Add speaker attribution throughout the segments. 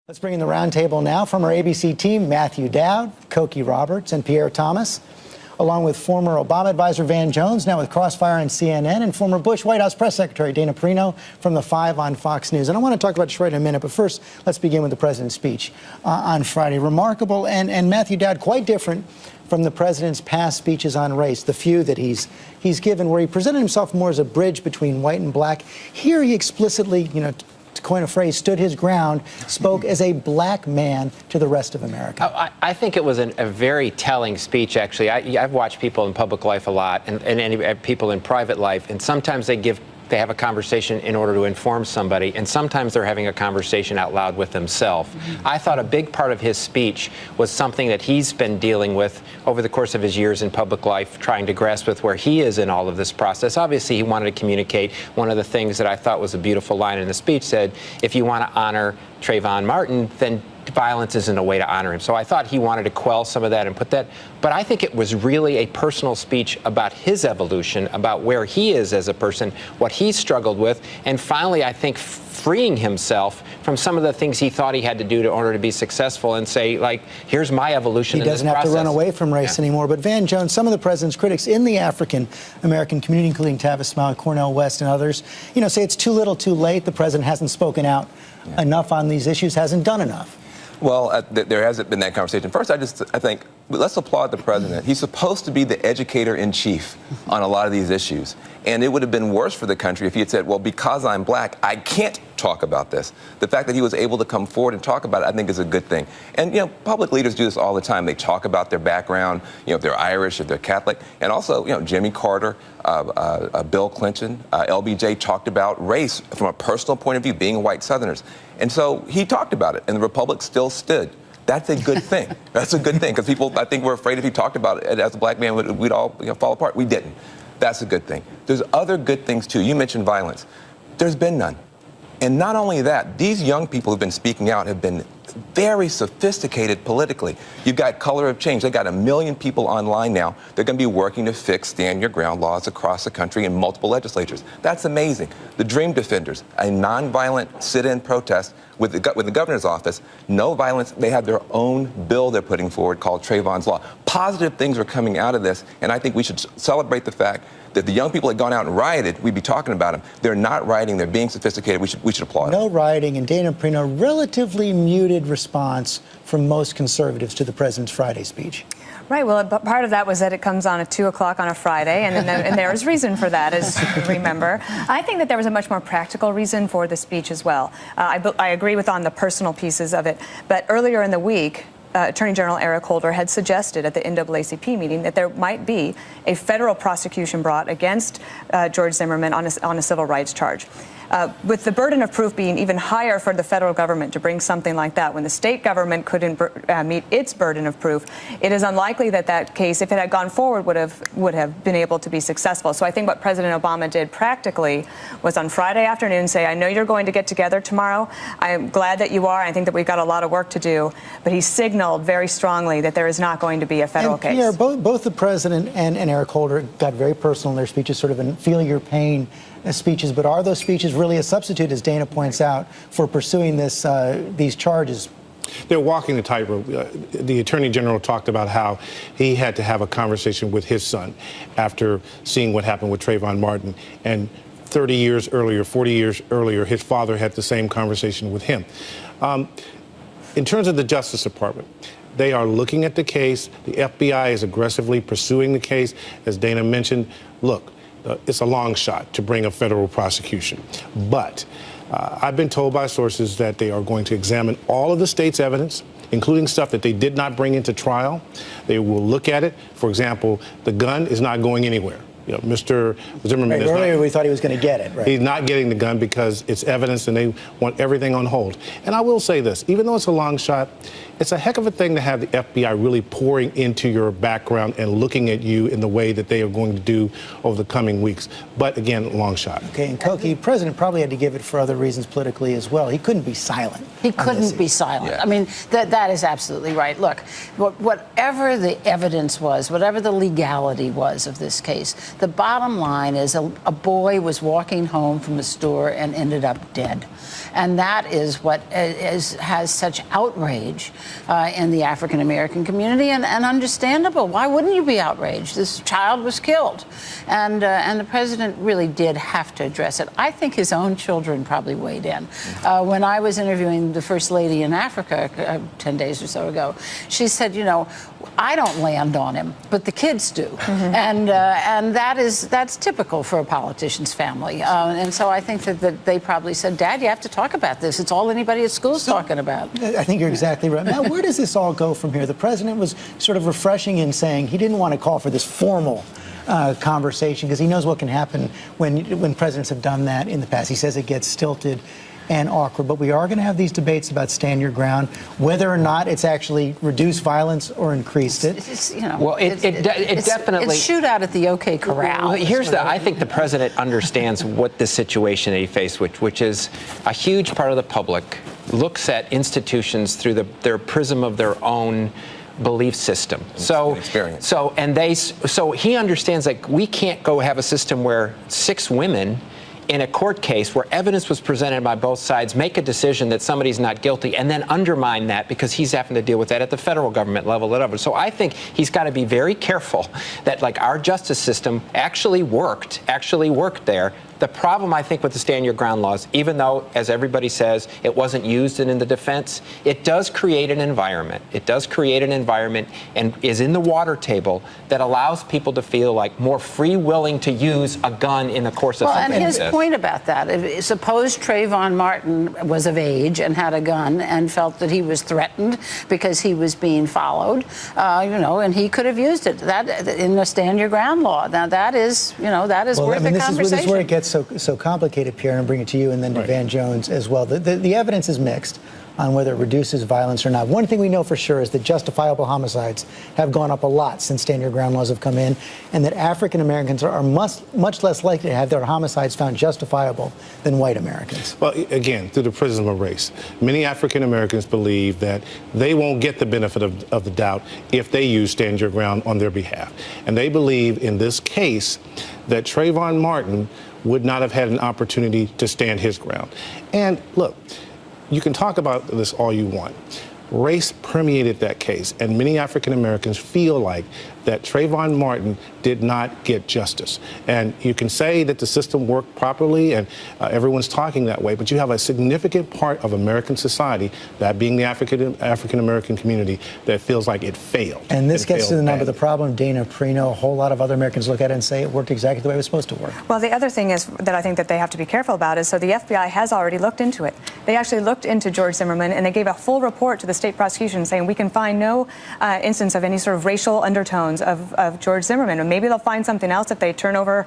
Speaker 1: Let's bring in the roundtable now from our ABC team, Matthew Dowd, Cokie Roberts, and Pierre Thomas, along with former Obama advisor Van Jones, now with Crossfire and CNN, and former Bush White House press secretary Dana Perino from the 5 on Fox News. And I want to talk about Detroit in a minute, but first, let's begin with the president's speech on Friday. Remarkable and Matthew Dowd, quite different from the president's past speeches on race, the few that he's given, where he presented himself more as a bridge between white and black. Here he explicitly, to coin a phrase, stood his ground, spoke as a black man to the rest of America.
Speaker 2: I think it was a very telling speech, actually. I've watched people in public life a lot, and people in private life, and sometimes they have a conversation in order to inform somebody, and sometimes they're having a conversation out loud with themselves. I thought a big part of his speech was something that he's been dealing with over the course of his years in public life, trying to grasp with where he is in all of this process. Obviously, he wanted to communicate. One of the things that I thought was a beautiful line in the speech said, if you want to honor Trayvon Martin, then violence isn't a way to honor him. So I thought he wanted to quell some of that and put that. But I think it was really a personal speech about his evolution, about where he is as a person, what he struggled with, and finally, I think, freeing himself from some of the things he thought he had to do in order to be successful and say, like, here's my evolution in this process.
Speaker 1: He doesn't have to run away from race anymore. But Van Jones, some of the president's critics in the African-American community, including Tavis Smiley, Cornel West, and others, say it's too little too late. The president hasn't spoken out enough on these issues, hasn't done enough.
Speaker 3: Well, there hasn't been that conversation. First, I think, let's applaud the president. He's supposed to be the educator-in-chief on a lot of these issues. And it would have been worse for the country if he had said, well, because I'm black, I can't talk about this. The fact that he was able to come forward and talk about it, I think, is a good thing. And, public leaders do this all the time. They talk about their background, if they're Irish, if they're Catholic. And also, Jimmy Carter, Bill Clinton, LBJ talked about race from a personal point of view, being white Southerners. And so he talked about it, and the Republic still stood. That's a good thing. That's a good thing, because people, I think, were afraid if he talked about it as a black man, we'd all fall apart. We didn't. That's a good thing. There's other good things, too. You mentioned violence. There's been none. And not only that, these young people who've been speaking out have been very sophisticated politically. You've got Color of Change. They've got 1 million people online now. They're going to be working to fix stand your ground laws across the country in multiple legislatures. That's amazing. The Dream Defenders, a nonviolent sit-in protest with the governor's office, no violence. They have their own bill they're putting forward called Trayvon's Law. Positive things are coming out of this, and I think we should celebrate the fact that the young people had gone out and rioted, we'd be talking about them. They're not rioting. They're being sophisticated. We should applaud them.
Speaker 1: No rioting, and Dana Perino, relatively muted response from most conservatives to the president's Friday speech.
Speaker 4: Right. Well, part of that was that it comes on at 2 o'clock on a Friday, and there is reason for that, as you remember. I think that there was a much more practical reason for the speech as well. I agree with on the personal pieces of it, but earlier in the week, Attorney General Eric Holder had suggested at the NAACP meeting that there might be a federal prosecution brought against George Zimmerman on a civil rights charge. With the burden of proof being even higher for the federal government to bring something like that, when the state government couldn't meet its burden of proof, it is unlikely that that case, if it had gone forward, would have been able to be successful. So I think what President Obama did practically was on Friday afternoon say, I know you're going to get together tomorrow. I'm glad that you are. I think that we've got a lot of work to do. But he signaled very strongly that there is not going to be a federal case.
Speaker 1: Pierre, both the president and Eric Holder got very personal in their speeches, sort of in feeling your pain speeches, but are those speeches really a substitute, as Dana points out, for pursuing these charges?
Speaker 5: They're walking the tightrope. The Attorney General talked about how he had to have a conversation with his son after seeing what happened with Trayvon Martin. And 30 years earlier, 40 years earlier, his father had the same conversation with him. In terms of the Justice Department, they are looking at the case. The FBI is aggressively pursuing the case. As Dana mentioned, look, it's a long shot to bring a federal prosecution. But I've been told by sources that they are going to examine all of the state's evidence, including stuff that they did not bring into trial. They will look at it. For example, the gun is not going anywhere. Mr. Zimmerman is
Speaker 1: earlier we thought he was going to get it. Right.
Speaker 5: He's not getting the gun because it's evidence and they want everything on hold. And I will say this, even though it's a long shot, it's a heck of a thing to have the FBI really pouring into your background and looking at you in the way that they are going to do over the coming weeks. But again, long shot.
Speaker 1: Okay, and Cokie, the president probably had to give it for other reasons politically as well. He couldn't be silent.
Speaker 6: He couldn't be silent. Yeah. I mean, that is absolutely right. Look, whatever the evidence was, whatever the legality was of this case, The bottom line is a boy was walking home from the store and ended up dead. And that is what has such outrage in the African American community, and understandable. Why wouldn't you be outraged? This child was killed. And the president really did have to address it. I think his own children probably weighed in. When I was interviewing the First Lady in Africa 10 days or so ago, she said, you know, I don't land on him, but the kids do. And that's typical for a politician's family. And so I think that they probably said, Dad, you have to talk about this. It's all anybody at school is talking about.
Speaker 1: I think you're exactly right. Now, where does this all go from here? The president was sort of refreshing in saying he didn't want to call for this formal conversation because he knows what can happen when presidents have done that in the past. He says it gets stilted and awkward, but we are going to have these debates about stand your ground, whether or not it's actually reduced violence or increased it.
Speaker 6: It's, you know,
Speaker 2: well, it definitely.
Speaker 6: It's shootout at the OK Corral.
Speaker 2: Well, I think the president understands what the situation that he faced, which is a huge part of the public looks at institutions through their prism of their own belief system. So he understands that we can't go have a system where 6 women in a court case where evidence was presented by both sides make a decision that somebody's not guilty and then undermine that because he's having to deal with that at the federal government level. So I think he's got to be very careful that, like, our justice system actually worked there. The problem, I think, with the stand your ground laws, even though, as everybody says, it wasn't used in the defense, it does create an environment. It does create an environment and is in the water table that allows people to feel like more free willing to use a gun in the course of something.
Speaker 6: And his point about that, suppose Trayvon Martin was of age and had a gun and felt that he was threatened because he was being followed, and he could have used it. That in the stand your ground law. Now that is, worth a conversation.
Speaker 1: This is where it gets so complicated, Pierre, and I'll bring it to you and then to Van Jones as well. The evidence is mixed on whether it reduces violence or not. One thing we know for sure is that justifiable homicides have gone up a lot since stand your ground laws have come in, and that African Americans are much less likely to have their homicides found justifiable than white Americans.
Speaker 5: Well, again, through the prism of race, many African Americans believe that they won't get the benefit of the doubt if they use stand your ground on their behalf. And they believe in this case that Trayvon Martin would not have had an opportunity to stand his ground. And look, you can talk about this all you want. Race permeated that case, and many African Americans feel like that Trayvon Martin did not get justice. And you can say that the system worked properly and everyone's talking that way, but you have a significant part of American society, that being the African American community, that feels like it failed.
Speaker 1: And this gets to the nub of the problem. Dana, Perino, a whole lot of other Americans look at it and say it worked exactly the way it was supposed to work.
Speaker 4: Well, the other thing is that I think that they have to be careful about is, so the FBI has already looked into it. They actually looked into George Zimmerman, and they gave a full report to the state prosecution saying we can find no instance of any sort of racial undertones of George Zimmerman. And maybe they'll find something else if they turn over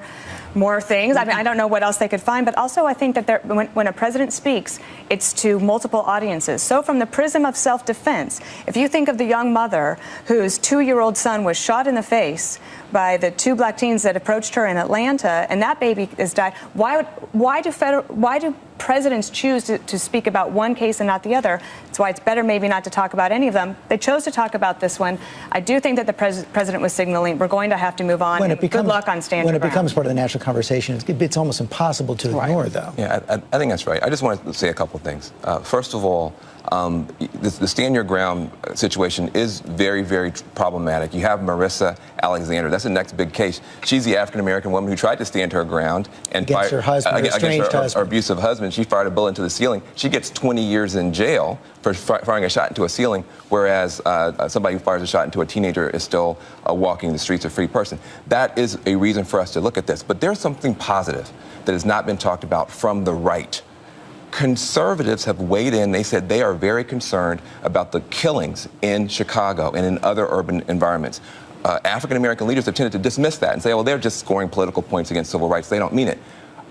Speaker 4: more things. I mean, I don't know what else they could find, but also I think that when a president speaks, it's to multiple audiences. So from the prism of self-defense, if you think of the young mother whose 2-year-old son was shot in the face by the 2 black teens that approached her in Atlanta, and that baby has died, why do presidents choose to speak about one case and not the other? That's why it's better maybe not to talk about any of them. They chose to talk about this one. I do think that the president was signaling we're going to have to move on. Good luck on stand your ground.
Speaker 1: When it becomes part of the national conversation, it's almost impossible to ignore, though.
Speaker 3: Yeah, I think that's right. I just want to say a couple of things. First of all, the stand your ground situation is very, very problematic. You have Marissa Alexander. That's the next big case. She's the African-American woman who tried to stand her ground and
Speaker 1: against her husband,
Speaker 3: against her abusive husband. She fired a bullet into the ceiling. She gets 20 years in jail for firing a shot into a ceiling, whereas somebody who fires a shot into a teenager is still walking the streets a free person. That is a reason for us to look at this. But there's something positive that has not been talked about from the right. Conservatives have weighed in. They said they are very concerned about the killings in Chicago and in other urban environments. African-American leaders have tended to dismiss that and say, well, they're just scoring political points against civil rights. They don't mean it.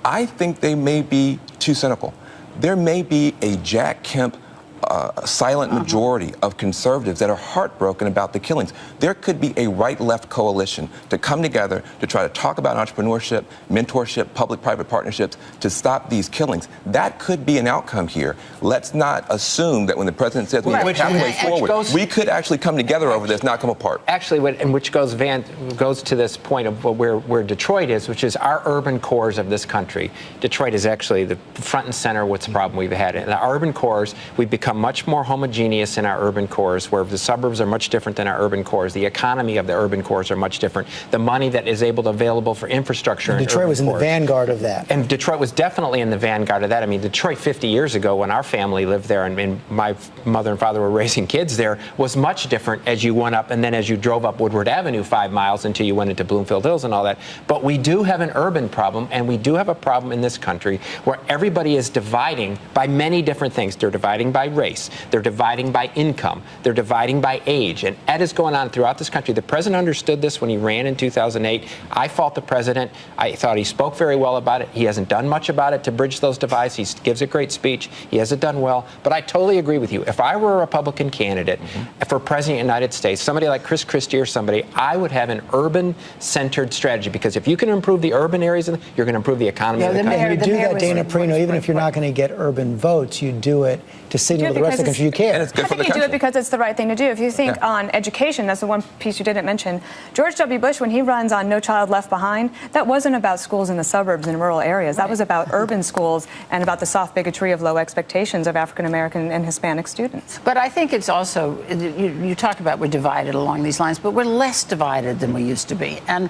Speaker 3: I think they may be too cynical. There may be a Jack Kemp a silent majority of conservatives that are heartbroken about the killings. There could be a right-left coalition to come together to try to talk about entrepreneurship, mentorship, public-private partnerships to stop these killings. That could be an outcome here. Let's not assume that when the president says we have pathways forward, we could actually come together over this, not come apart.
Speaker 2: Actually, which goes to this point of where Detroit is, which is our urban cores of this country. Detroit is actually the front and center of what's the problem we've had. In the urban cores, we've become much more homogeneous in our urban cores, where the suburbs are much different than our urban cores. The economy of the urban cores are much different. The money that is available for infrastructure.
Speaker 1: And Detroit was in the vanguard of that.
Speaker 2: And Detroit was definitely in the vanguard of that. I mean, Detroit 50 years ago, when our family lived there and my mother and father were raising kids there, was much different as you went up and then as you drove up Woodward Avenue 5 miles until you went into Bloomfield Hills and all that. But we do have an urban problem, and we do have a problem in this country where everybody is dividing by many different things. They're dividing by race. They're dividing by income. They're dividing by age. And that is going on throughout this country. The president understood this when he ran in 2008. I fault the president. I thought he spoke very well about it. He hasn't done much about it to bridge those divides. He gives a great speech. He hasn't done well. But I totally agree with you. If I were a Republican candidate for president of the United States, somebody like Chris Christie or somebody, I would have an urban-centered strategy, because if you can improve the urban areas, you're going to improve the economy of the country.
Speaker 1: And you do that, Dana Perino, even if you're not going to get urban votes, you do it to signal to the rest of the country you care.
Speaker 3: And it's good
Speaker 4: I think you do it because it's the right thing to do. If you think on education, that's the one piece you didn't mention. George W. Bush, when he runs on No Child Left Behind, that wasn't about schools in the suburbs and rural areas. That was about urban schools and about the soft bigotry of low expectations of African American and Hispanic students.
Speaker 6: But I think it's also, you talk about we're divided along these lines, but we're less divided than we used to be. And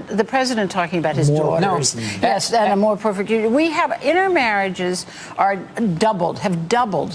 Speaker 6: the president talking about his daughters, yes, and a more perfect union. We have intermarriages have doubled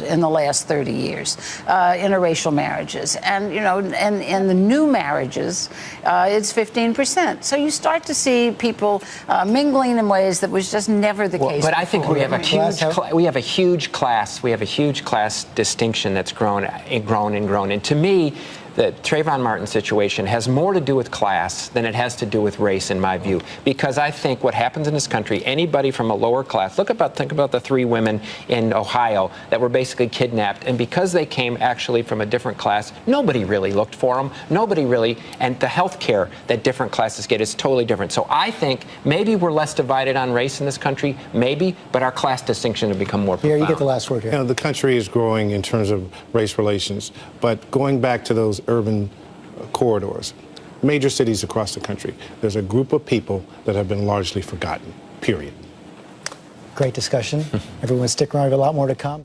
Speaker 6: in the last 30 years, interracial marriages. And, you know, and the new marriages, it's 15%. So you start to see people mingling in ways that was just never the case
Speaker 2: But I
Speaker 6: before.
Speaker 2: think we have a huge class distinction that's grown and grown and grown. And to me, the Trayvon Martin situation has more to do with class than it has to do with race, in my view. Because I think what happens in this country, anybody from a lower class, think about the 3 women in Ohio that were basically kidnapped, and because they came actually from a different class, nobody really looked for them. Nobody really, and the health care that different classes get is totally different. So I think maybe we're less divided on race in this country, maybe, but our class distinction will become more profound.
Speaker 1: Pierre, you get the last word here.
Speaker 5: You know, the country is growing in terms of race relations, but going back to those urban corridors, major cities across the country, there's a group of people that have been largely forgotten, period.
Speaker 1: Great discussion. Everyone stick around. We have a lot more to come.